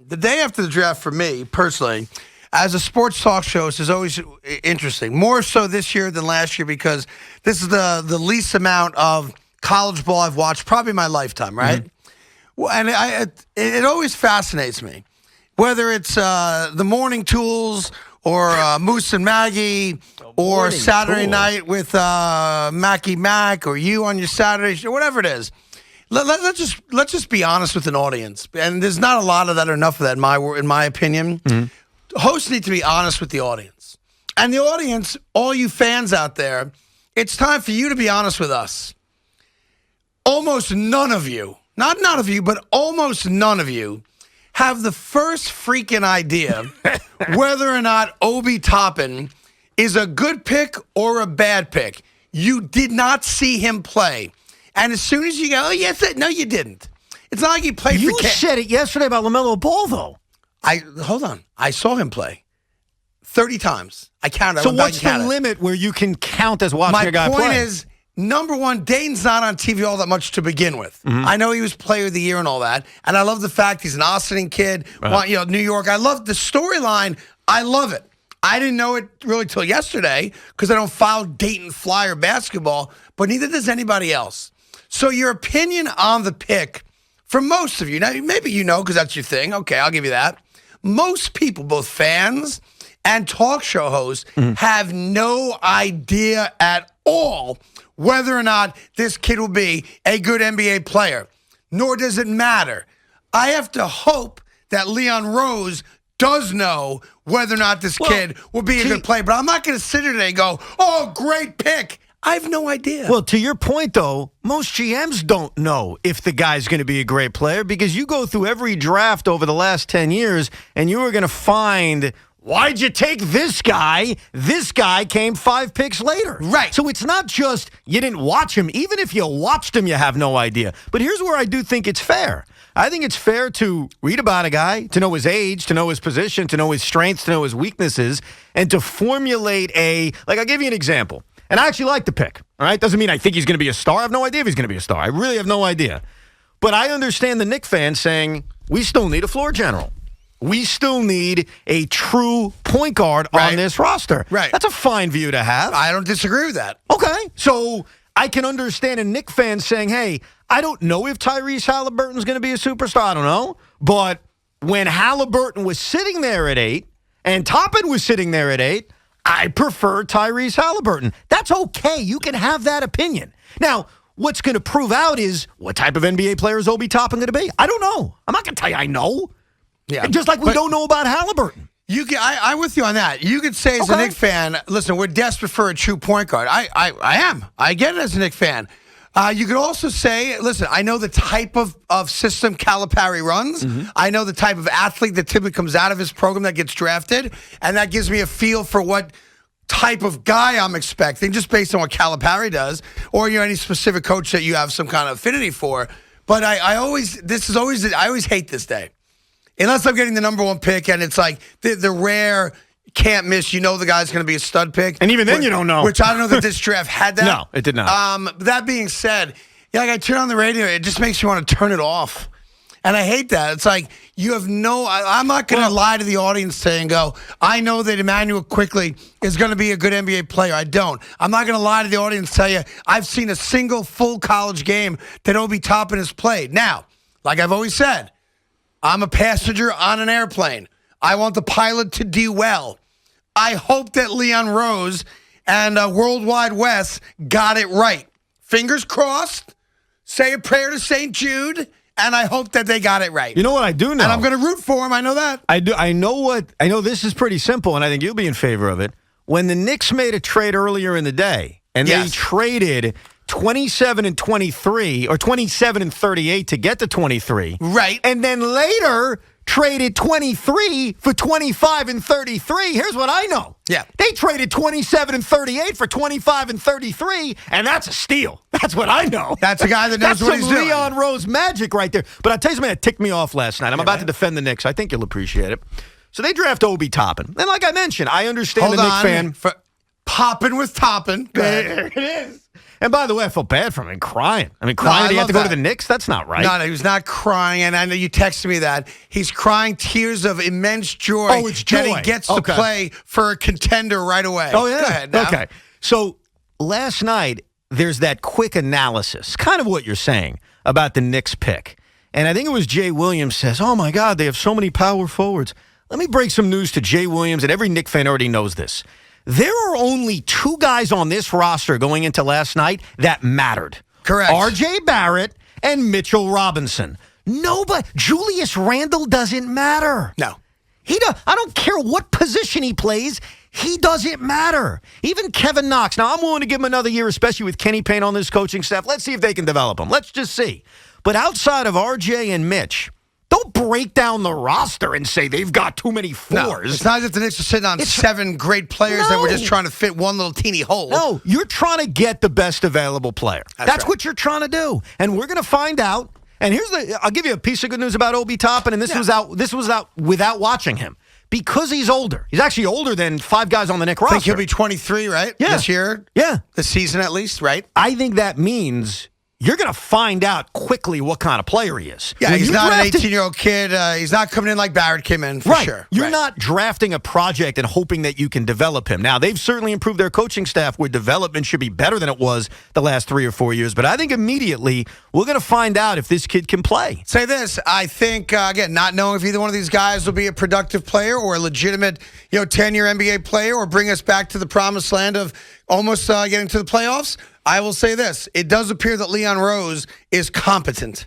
The day after the draft for me, personally, as a sports talk show, is always interesting. More so this year than last year because this is the least amount of college ball I've watched probably in my lifetime, right? Mm-hmm. Well, and it always fascinates me. Whether it's the Morning Tools or Moose and Maggie or Saturday night with Mackie Mac or you on your Saturday show, whatever it is. Let's just be honest with an audience, and there's not a lot of that or enough of that in my opinion. Mm-hmm. Hosts need to be honest with the audience, and the audience, all you fans out there, it's time for you to be honest with us. Almost none of you, not none of you, but almost none of you, have the first freaking idea whether or not Obi Toppin is a good pick or a bad pick. You did not see him play. And as soon as you go, oh, yes, no, you didn't. It's not like he played for You said it yesterday about LaMelo Ball, though. Hold on. I saw him play 30 times. I counted. So what's the limit where you can count as watching a guy play? My point is, number one, Dayton's not on TV all that much to begin with. Mm-hmm. I know he was Player of the Year and all that, and I love the fact he's an Austin kid, New York. I love the storyline. I love it. I didn't know it really till yesterday because I don't follow Dayton Flyer basketball, but neither does anybody else. So your opinion on the pick, for most of you, now maybe you know because that's your thing. Okay, I'll give you that. Most people, both fans and talk show hosts, have no idea at all whether or not this kid will be a good NBA player, nor does it matter. I have to hope that Leon Rose does know whether or not this kid will be a good player, but I'm not going to sit here today and go, oh, great pick. I have no idea. Well, to your point, though, most GMs don't know if the guy's going to be a great player because you go through every draft over the last 10 years and you are going to find, why'd you take this guy? This guy came 5 picks later. Right. So it's not just you didn't watch him. Even if you watched him, you have no idea. But here's where I do think it's fair. I think it's fair to read about a guy, to know his age, to know his position, to know his strengths, to know his weaknesses, and to formulate I'll give you an example. And I actually like the pick, all right? Doesn't mean I think he's going to be a star. I have no idea if he's going to be a star. I really have no idea. But I understand the Knicks fans saying, we still need a floor general. We still need a true point guard on this roster. Right. That's a fine view to have. I don't disagree with that. Okay. So I can understand a Knicks fan saying, hey, I don't know if Tyrese Halliburton's going to be a superstar. I don't know. But when Halliburton was sitting there at 8 and Toppin was sitting there at 8, I prefer Tyrese Halliburton. That's okay. You can have that opinion. Now, what's going to prove out is what type of NBA player is Obi Toppin going to be? I don't know. I'm not going to tell you I know. Yeah, just like we don't know about Halliburton. I'm with you on that. You could say as a Knicks fan, listen, we're desperate for a true point guard. I am. I get it as a Knicks fan. You could also say, listen, I know the type of system Calipari runs. Mm-hmm. I know the type of athlete that typically comes out of his program that gets drafted, and that gives me a feel for what type of guy I'm expecting just based on what Calipari does or any specific coach that you have some kind of affinity for. But I always hate this day. Unless I'm getting the number 1 pick and it's like the rare can't miss, the guy's going to be a stud pick. And even then you don't know. Which I don't know that this draft had that. No, it did not. That being said, I turn on the radio, it just makes you want to turn it off. And I hate that. It's like you have I'm not going to lie to the audience today and go, I know that Emmanuel Quickley is going to be a good NBA player. I don't. I'm not going to lie to the audience and tell you I've seen a single full college game that Obi Toppin has played. Now, like I've always said, I'm a passenger on an airplane. I want the pilot to do well. I hope that Leon Rose and Worldwide West got it right. Fingers crossed. Say a prayer to St. Jude, and I hope that they got it right. You know what I do know? And I'm going to root for him. I know that. I do. I know this is pretty simple, and I think you'll be in favor of it. When the Knicks made a trade earlier in the day, and they traded 27 and 23, or 27 and 38 to get to 23. Right. And then later traded 23 for 25 and 33. Here's what I know. Yeah. They traded 27 and 38 for 25 and 33, and that's a steal. That's what I know. That's a guy that knows what he's doing. That's some Leon Rose magic right there. But I'll tell you something that ticked me off last night. I'm about to defend the Knicks. I think you'll appreciate it. So they draft Obi Toppin. And like I mentioned, I understand the Knicks fan. Poppin' with Toppin. There it is. And by the way, I felt bad for him. I mean, crying. Crying that he had to go to the Knicks? That's not right. No, he was not crying. And I know you texted me that. He's crying tears of immense joy. Oh, it's joy. That he gets to play for a contender right away. Oh, yeah. Go ahead now. Okay. So last night, there's that quick analysis, kind of what you're saying about the Knicks pick. And I think it was Jay Williams says, oh, my God, they have so many power forwards. Let me break some news to Jay Williams, and every Knicks fan already knows this. There are only 2 guys on this roster going into last night that mattered. Correct. R.J. Barrett and Mitchell Robinson. Nobody. Julius Randle doesn't matter. No. I don't care what position he plays. He doesn't matter. Even Kevin Knox. Now, I'm willing to give him another year, especially with Kenny Payne on this coaching staff. Let's see if they can develop him. Let's just see. But outside of R.J. and Mitch, don't break down the roster and say they've got too many fours. No, it's not as if the Knicks are sitting on 7 great players that were just trying to fit one little teeny hole. No, you're trying to get the best available player. That's right. what you're trying to do. And we're going to find out. And I'll give you a piece of good news about Obi Toppin, and this was out without watching him. Because he's older. He's actually older than 5 guys on the Knicks roster. I think he'll be 23, right? Yeah. This year? Yeah. This season at least, right? I think that means you're going to find out quickly what kind of player he is. Yeah, When he's you not an drafted- 18-year-old kid. He's not coming in like Barrett came in, for sure. You're Right. not drafting a project and hoping that you can develop him. Now, they've certainly improved their coaching staff where development should be better than it was the last 3 or 4 years. But I think immediately we're going to find out if this kid can play. Say this, I think, again, not knowing if either one of these guys will be a productive player or a legitimate 10-year NBA player or bring us back to the promised land of almost getting to the playoffs, I will say this. It does appear that Leon Rose is competent.